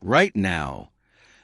Right now,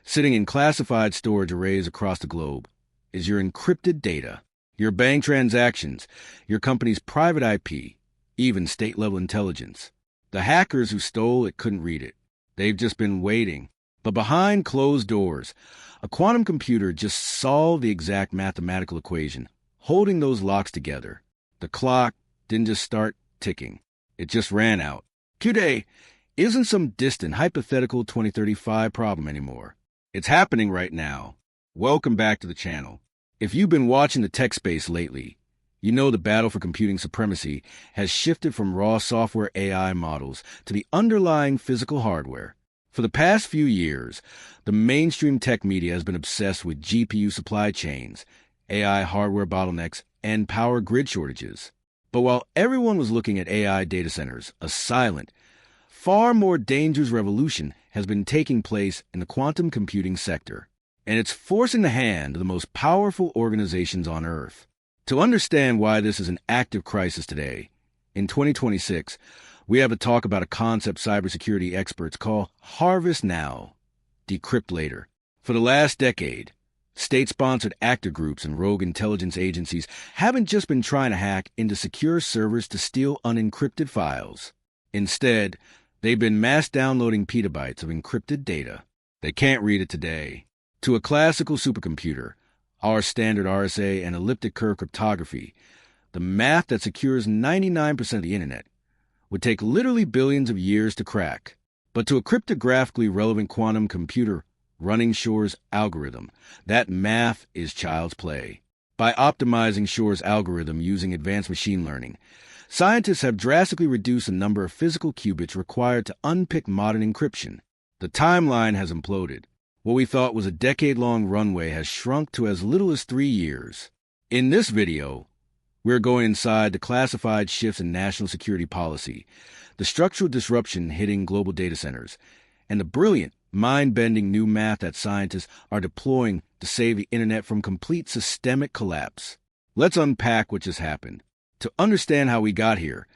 sitting in classified storage arrays across the globe, is your encrypted data, your bank transactions, your company's private IP, even state-level intelligence. The hackers who stole it couldn't read it. They've just been waiting. But behind closed doors, a quantum computer just solved the exact mathematical equation, holding those locks together. The clock didn't just start ticking. It just ran out. Q-Day isn't some distant, hypothetical 2035 problem anymore. It's happening right now. Welcome back to the channel. If you've been watching the tech space lately, you know the battle for computing supremacy has shifted from raw software AI models to the underlying physical hardware. For the past few years, the mainstream tech media has been obsessed with GPU supply chains, AI hardware bottlenecks, and power grid shortages. But while everyone was looking at AI data centers, a silent, far more dangerous revolution has been taking place in the quantum computing sector, and it's forcing the hand of the most powerful organizations on Earth. To understand why this is an active crisis today, in 2026, we have a talk about a concept cybersecurity experts call Harvest Now, Decrypt Later. For the last decade, state-sponsored actor groups and rogue intelligence agencies haven't just been trying to hack into secure servers to steal unencrypted files. Instead, they've been mass downloading petabytes of encrypted data. They can't read it today. To a classical supercomputer, our standard RSA and elliptic curve cryptography, the math that secures 99% of the internet, would take literally billions of years to crack. But to a cryptographically relevant quantum computer running Shor's algorithm, that math is child's play. By optimizing Shor's algorithm using advanced machine learning, scientists have drastically reduced the number of physical qubits required to unpick modern encryption. The timeline has imploded. What we thought was a decade-long runway has shrunk to as little as 3 years. In this video, we're going inside the classified shifts in national security policy, the structural disruption hitting global data centers, and the brilliant, mind-bending new math that scientists are deploying to save the internet from complete systemic collapse. Let's unpack what just happened. To understand how we got here,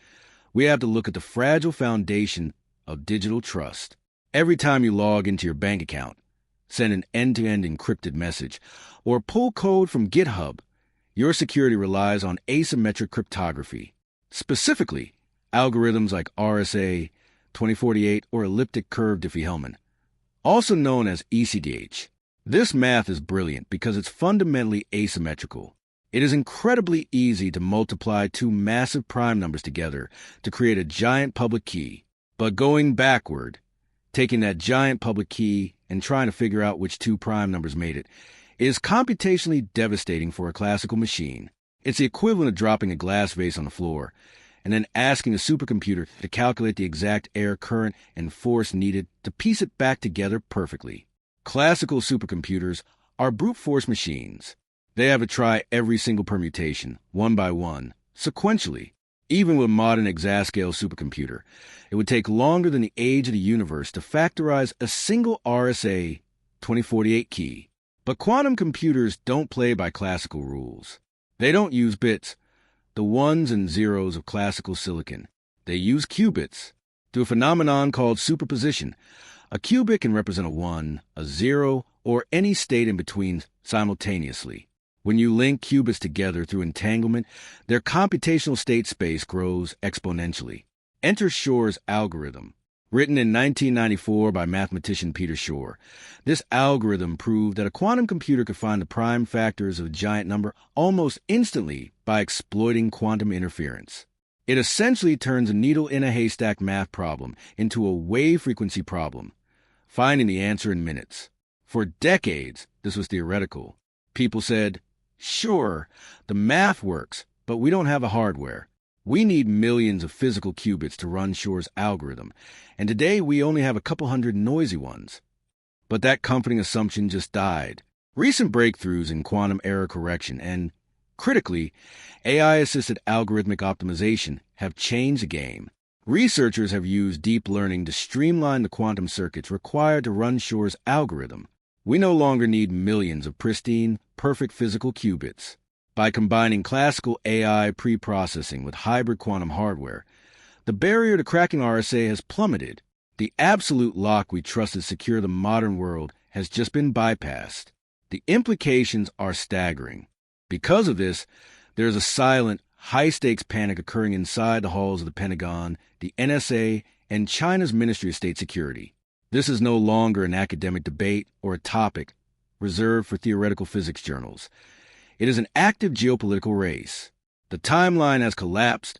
we have to look at the fragile foundation of digital trust. Every time you log into your bank account, send an end-to-end encrypted message, or pull code from GitHub, your security relies on asymmetric cryptography. Specifically, algorithms like RSA, 2048, or elliptic curve Diffie-Hellman, also known as ECDH. This math is brilliant because it's fundamentally asymmetrical. It is incredibly easy to multiply two massive prime numbers together to create a giant public key. But going backward, taking that giant public key and trying to figure out which two prime numbers made it, is computationally devastating for a classical machine. It's the equivalent of dropping a glass vase on the floor and then asking a supercomputer to calculate the exact air current and force needed to piece it back together perfectly. Classical supercomputers are brute force machines. They have to try every single permutation, one by one, sequentially. Even with a modern exascale supercomputer, it would take longer than the age of the universe to factorize a single RSA 2048 key. But quantum computers don't play by classical rules. They don't use bits, the ones and zeros of classical silicon. They use qubits. Through a phenomenon called superposition, a qubit can represent a 1, a 0, or any state in between simultaneously. When you link qubits together through entanglement, their computational state space grows exponentially. Enter Shor's algorithm. Written in 1994 by mathematician Peter Shor, this algorithm proved that a quantum computer could find the prime factors of a giant number almost instantly by exploiting quantum interference. It essentially turns a needle in a haystack math problem into a wave frequency problem, finding the answer in minutes. For decades, this was theoretical. People said, "Sure, the math works, but we don't have the hardware. We need millions of physical qubits to run Shor's algorithm, and today we only have a couple hundred noisy ones." But that comforting assumption just died. Recent breakthroughs in quantum error correction and, critically, AI-assisted algorithmic optimization have changed the game. Researchers have used deep learning to streamline the quantum circuits required to run Shor's algorithm. We no longer need millions of pristine, perfect physical qubits. By combining classical AI pre-processing with hybrid quantum hardware, the barrier to cracking RSA has plummeted. The absolute lock we trust to secure the modern world has just been bypassed. The implications are staggering. Because of this, there is a silent, high-stakes panic occurring inside the halls of the Pentagon, the NSA, and China's Ministry of State Security. This is no longer an academic debate or a topic reserved for theoretical physics journals. It is an active geopolitical race. The timeline has collapsed,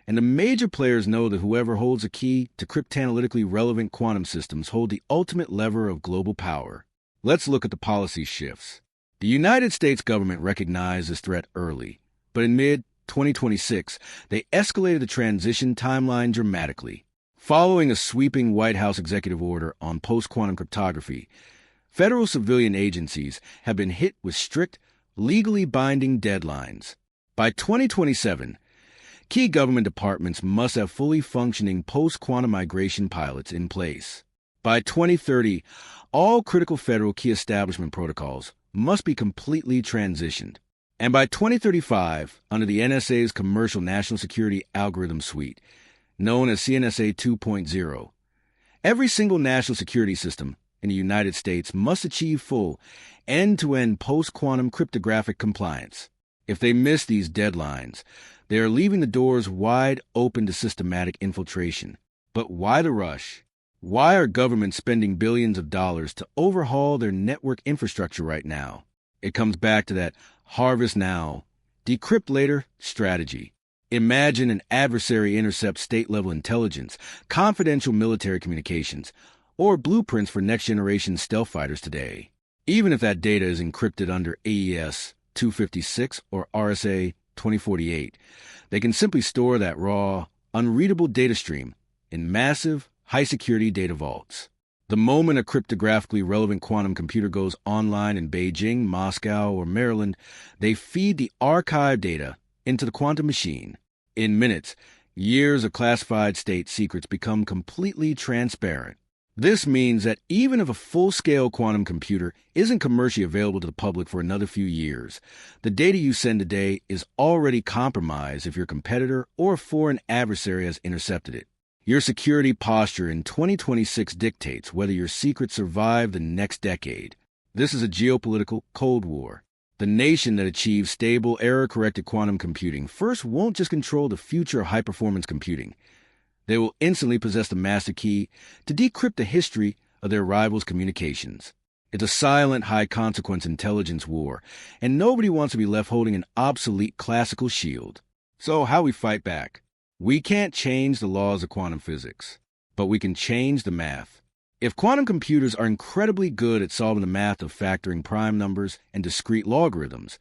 and the major players know that whoever holds a key to cryptanalytically relevant quantum systems hold the ultimate lever of global power. Let's look at the policy shifts. The United States government recognized this threat early, but in mid-2026, they escalated the transition timeline dramatically. Following a sweeping White House executive order on post-quantum cryptography, federal civilian agencies have been hit with strict, legally binding deadlines. By 2027, key government departments must have fully functioning post-quantum migration pilots in place. By 2030, all critical federal key establishment protocols must be completely transitioned. And by 2035, under the NSA's Commercial National Security Algorithm Suite, known as CNSA 2.0, every single national security system in the United States must achieve full, end-to-end post-quantum cryptographic compliance. If they miss these deadlines, they are leaving the doors wide open to systematic infiltration. But why the rush? Why are governments spending billions of dollars to overhaul their network infrastructure right now? It comes back to that harvest now, decrypt later strategy. Imagine an adversary intercepts state-level intelligence, confidential military communications, or blueprints for next-generation stealth fighters today. Even if that data is encrypted under AES 256 or RSA 2048, they can simply store that raw, unreadable data stream in massive, high-security data vaults. The moment a cryptographically relevant quantum computer goes online in Beijing, Moscow, or Maryland, they feed the archive data into the quantum machine. In minutes, years of classified state secrets become completely transparent. This means that even if a full-scale quantum computer isn't commercially available to the public for another few years, the data you send today is already compromised if your competitor or a foreign adversary has intercepted it. Your security posture in 2026 dictates whether your secrets survive the next decade. This is a geopolitical Cold War. The nation that achieves stable, error-corrected quantum computing first won't just control the future of high-performance computing. They will instantly possess the master key to decrypt the history of their rivals' communications. It's a silent, high-consequence intelligence war, and nobody wants to be left holding an obsolete classical shield. So how we fight back? We can't change the laws of quantum physics, but we can change the math. If quantum computers are incredibly good at solving the math of factoring prime numbers and discrete logarithms,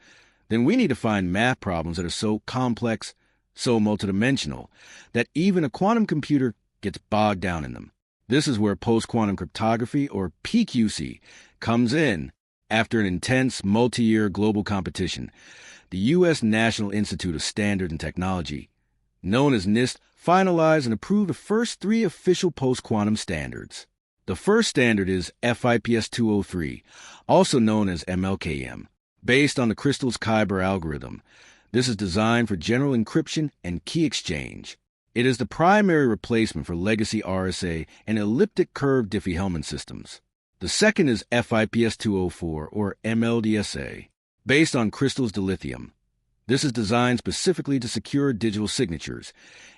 then we need to find math problems that are so complex, so multidimensional, that even a quantum computer gets bogged down in them. This is where post-quantum cryptography, or PQC, comes in. After an intense, multi-year global competition, the U.S. National Institute of Standards and Technology, known as NIST, finalized and approved the first 3 official post-quantum standards. The first standard is FIPS 203, also known as MLKM, based on the Kristall's-Kyber algorithm. This is designed for general encryption and key exchange. It is the primary replacement for legacy RSA and elliptic curve Diffie-Hellman systems. The second is FIPS 204, or MLDSA, based on Kristall's dilithium. This is designed specifically to secure digital signatures,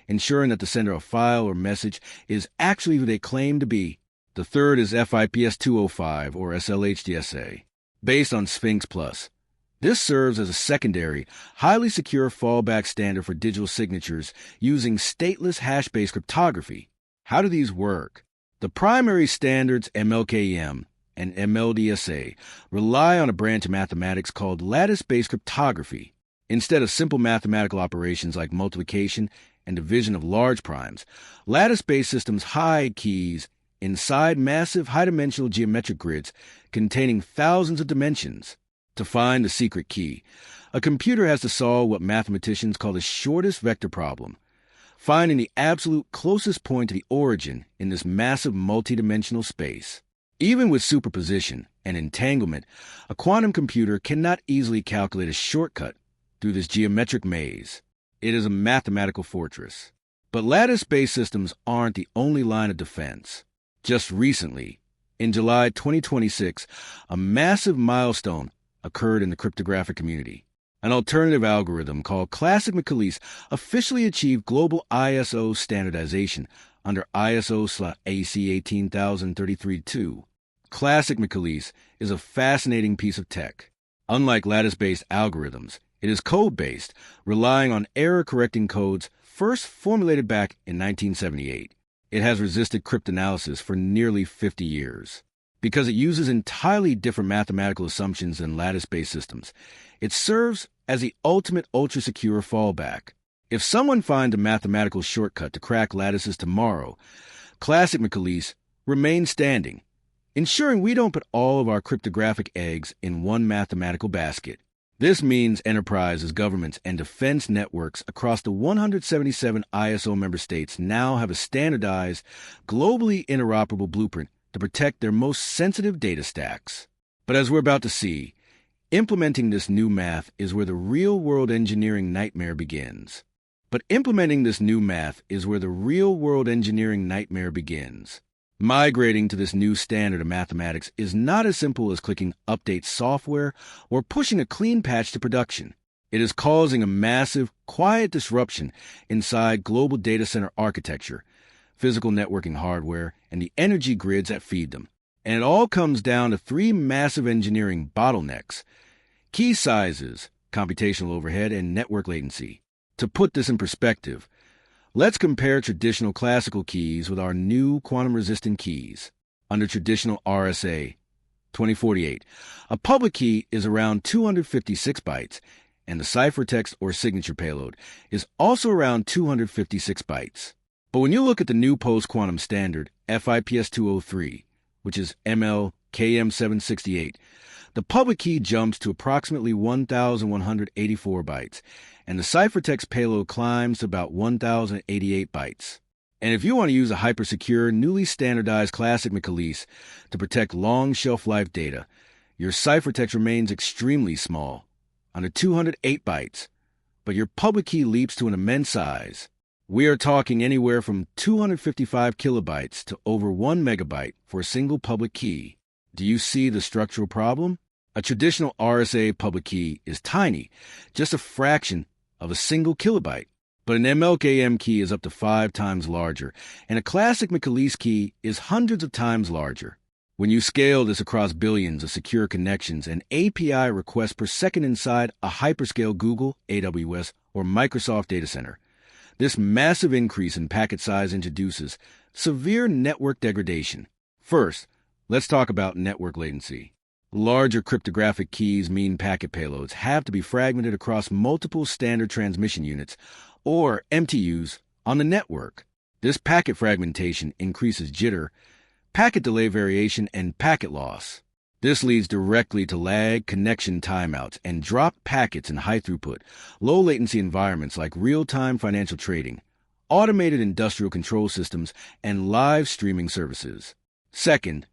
ensuring that the sender of a file or message is actually who they claim to be. The third is FIPS 205, or SLHDSA, based on Sphinx Plus. This serves as a secondary, highly secure fallback standard for digital signatures using stateless hash-based cryptography. How do these work? The primary standards, MLKM and MLDSA, rely on a branch of mathematics called lattice-based cryptography. Instead of simple mathematical operations like multiplication and division of large primes, lattice-based systems hide keys inside massive high-dimensional geometric grids containing thousands of dimensions. To find the secret key, a computer has to solve what mathematicians call the shortest vector problem, finding the absolute closest point to the origin in this massive multidimensional space. Even with superposition and entanglement, a quantum computer cannot easily calculate a shortcut through this geometric maze. It is a mathematical fortress. But lattice-based systems aren't the only line of defense. Just recently, in July 2026, a massive milestone occurred in the cryptographic community. An alternative algorithm called Classic McAleese officially achieved global ISO standardization under ISO/AC 18033-2. Classic McAleese is a fascinating piece of tech. Unlike lattice-based algorithms, it is code-based, relying on error-correcting codes first formulated back in 1978. It has resisted cryptanalysis for nearly 50 years. Because it uses entirely different mathematical assumptions than lattice-based systems, it serves as the ultimate ultra-secure fallback. If someone finds a mathematical shortcut to crack lattices tomorrow, Classic McAleese remains standing, ensuring we don't put all of our cryptographic eggs in one mathematical basket. This means enterprises, governments, and defense networks across the 177 ISO member states now have a standardized, globally interoperable blueprint to protect their most sensitive data stacks. But as we're about to see, implementing this new math is where the real-world engineering nightmare begins. Migrating to this new standard of mathematics is not as simple as clicking Update Software or pushing a clean patch to production. It is causing a massive, quiet disruption inside global data center architecture, physical networking hardware, and the energy grids that feed them. And it all comes down to three massive engineering bottlenecks: key sizes, computational overhead, and network latency. To put this in perspective, let's compare traditional classical keys with our new quantum-resistant keys. Under traditional RSA 2048, a public key is around 256 bytes, and the ciphertext or signature payload is also around 256 bytes. But when you look at the new post-quantum standard, FIPS 203, which is ML-KM768, the public key jumps to approximately 1,184 bytes, and the ciphertext payload climbs to about 1,088 bytes. And if you want to use a hypersecure, newly standardized Classic McAleese to protect long shelf-life data, your ciphertext remains extremely small, under 208 bytes, but your public key leaps to an immense size. We are talking anywhere from 255 kilobytes to over 1 megabyte for a single public key. Do you see the structural problem? A traditional RSA public key is tiny, just a fraction of a single kilobyte. But an MLKM key is up to 5 times larger, and a Classic McAleese key is hundreds of times larger. When you scale this across billions of secure connections and API requests per second inside a hyperscale Google, AWS, or Microsoft data center, this massive increase in packet size introduces severe network degradation. First, let's talk about network latency. Larger cryptographic keys mean packet payloads have to be fragmented across multiple standard transmission units, or MTUs, on the network. This packet fragmentation increases jitter, packet delay variation, and packet loss. This leads directly to lag, connection timeouts, and dropped packets in high-throughput, low-latency environments like real-time financial trading, automated industrial control systems, and live streaming services. Second,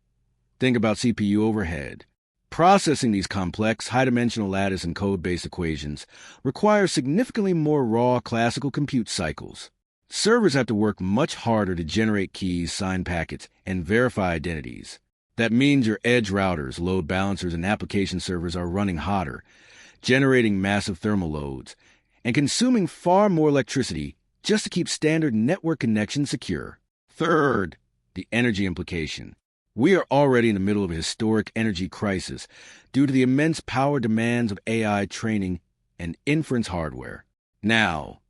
think about CPU overhead. Processing these complex, high-dimensional lattice and code-based equations requires significantly more raw classical compute cycles. Servers have to work much harder to generate keys, sign packets, and verify identities. That means your edge routers, load balancers, and application servers are running hotter, generating massive thermal loads, and consuming far more electricity just to keep standard network connections secure. Third, the energy implication. We are already in the middle of a historic energy crisis due to the immense power demands of AI training and inference hardware. Now,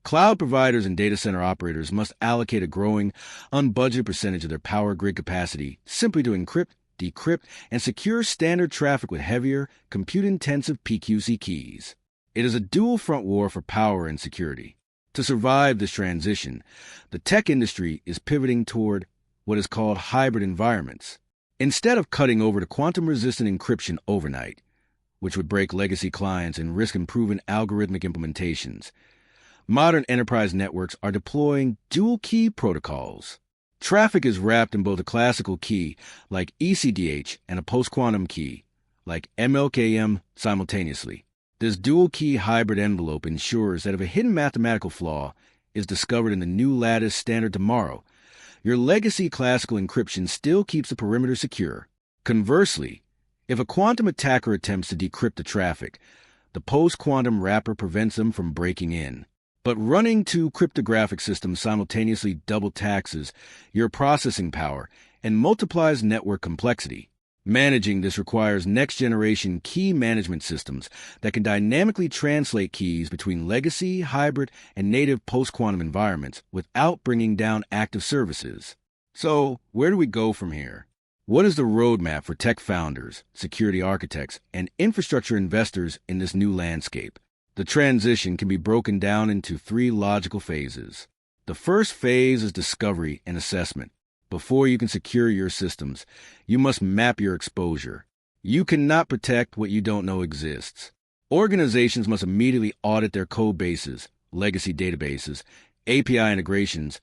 cloud providers and data center operators must allocate a growing, unbudgeted percentage of their power grid capacity simply to encrypt, decrypt, and secure standard traffic with heavier, compute-intensive PQC keys. It is a dual-front war for power and security. To survive this transition, the tech industry is pivoting toward what is called hybrid environments. Instead of cutting over to quantum-resistant encryption overnight, which would break legacy clients and risk improving algorithmic implementations, modern enterprise networks are deploying dual-key protocols. Traffic is wrapped in both a classical key, like ECDH, and a post-quantum key, like MLKM, simultaneously. This dual-key hybrid envelope ensures that if a hidden mathematical flaw is discovered in the new lattice standard tomorrow, Your legacy classical encryption still keeps the perimeter secure. Conversely, if a quantum attacker attempts to decrypt the traffic, the post-quantum wrapper prevents them from breaking in. But running two cryptographic systems simultaneously double taxes your processing power and multiplies network complexity. Managing this requires next-generation key management systems that can dynamically translate keys between legacy, hybrid, and native post-quantum environments without bringing down active services. So, where do we go from here? What is the roadmap for tech founders, security architects, and infrastructure investors in this new landscape? The transition can be broken down into three logical phases. The first phase is discovery and assessment. Before you can secure your systems, you must map your exposure. You cannot protect what you don't know exists. Organizations must immediately audit their code bases, legacy databases, API integrations,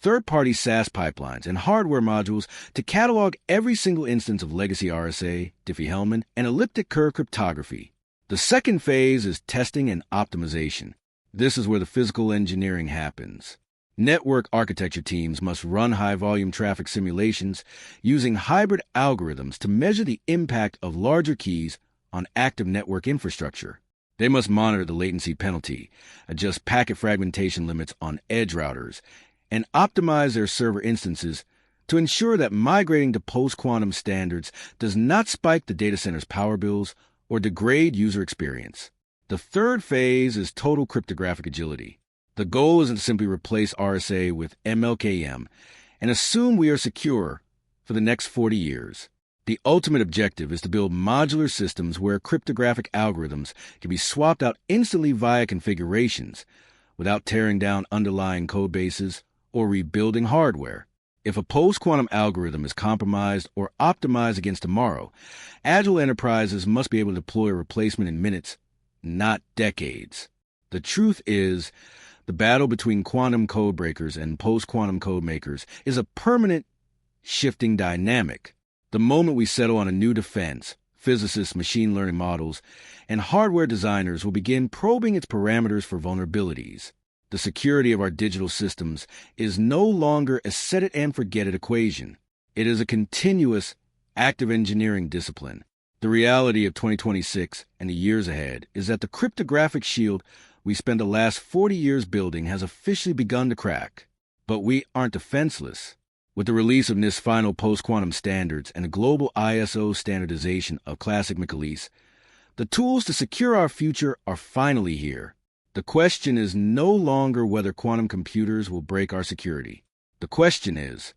third-party SaaS pipelines, and hardware modules to catalog every single instance of legacy RSA, Diffie-Hellman, and elliptic curve cryptography. The second phase is testing and optimization. This is where the physical engineering happens. Network architecture teams must run high-volume traffic simulations using hybrid algorithms to measure the impact of larger keys on active network infrastructure. They must monitor the latency penalty, adjust packet fragmentation limits on edge routers, and optimize their server instances to ensure that migrating to post-quantum standards does not spike the data center's power bills or degrade user experience. The third phase is total cryptographic agility. The goal isn't to simply replace RSA with MLKM and assume we are secure for the next 40 years. The ultimate objective is to build modular systems where cryptographic algorithms can be swapped out instantly via configurations without tearing down underlying code bases or rebuilding hardware. If a post-quantum algorithm is compromised or optimized against tomorrow, agile enterprises must be able to deploy a replacement in minutes, not decades. The truth is, the battle between quantum code breakers and post-quantum code makers is a permanent, shifting dynamic. The moment we settle on a new defense, physicists, machine learning models, and hardware designers will begin probing its parameters for vulnerabilities. The security of our digital systems is no longer a set-it-and-forget-it equation. It is a continuous, active engineering discipline. The reality of 2026 and the years ahead is that the cryptographic shield we spent the last 40 years building has officially begun to crack. But we aren't defenseless. With the release of NIST's final post-quantum standards and a global ISO standardization of classic McAleese, the tools to secure our future are finally here. The question is no longer whether quantum computers will break our security. The question is,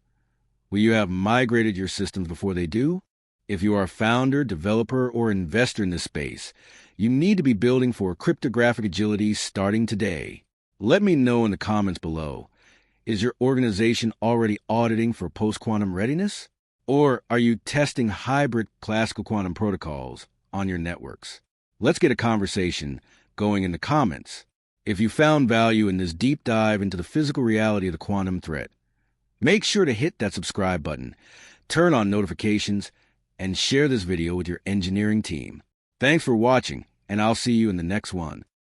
will you have migrated your systems before they do? If you are a founder, developer, or investor in this space, you need to be building for cryptographic agility starting today. Let me know in the comments below. Is your organization already auditing for post-quantum readiness? Or are you testing hybrid classical quantum protocols on your networks? Let's get a conversation going in the comments. If you found value in this deep dive into the physical reality of the quantum threat, make sure to hit that subscribe button, turn on notifications, and share this video with your engineering team. Thanks for watching, and I'll see you in the next one.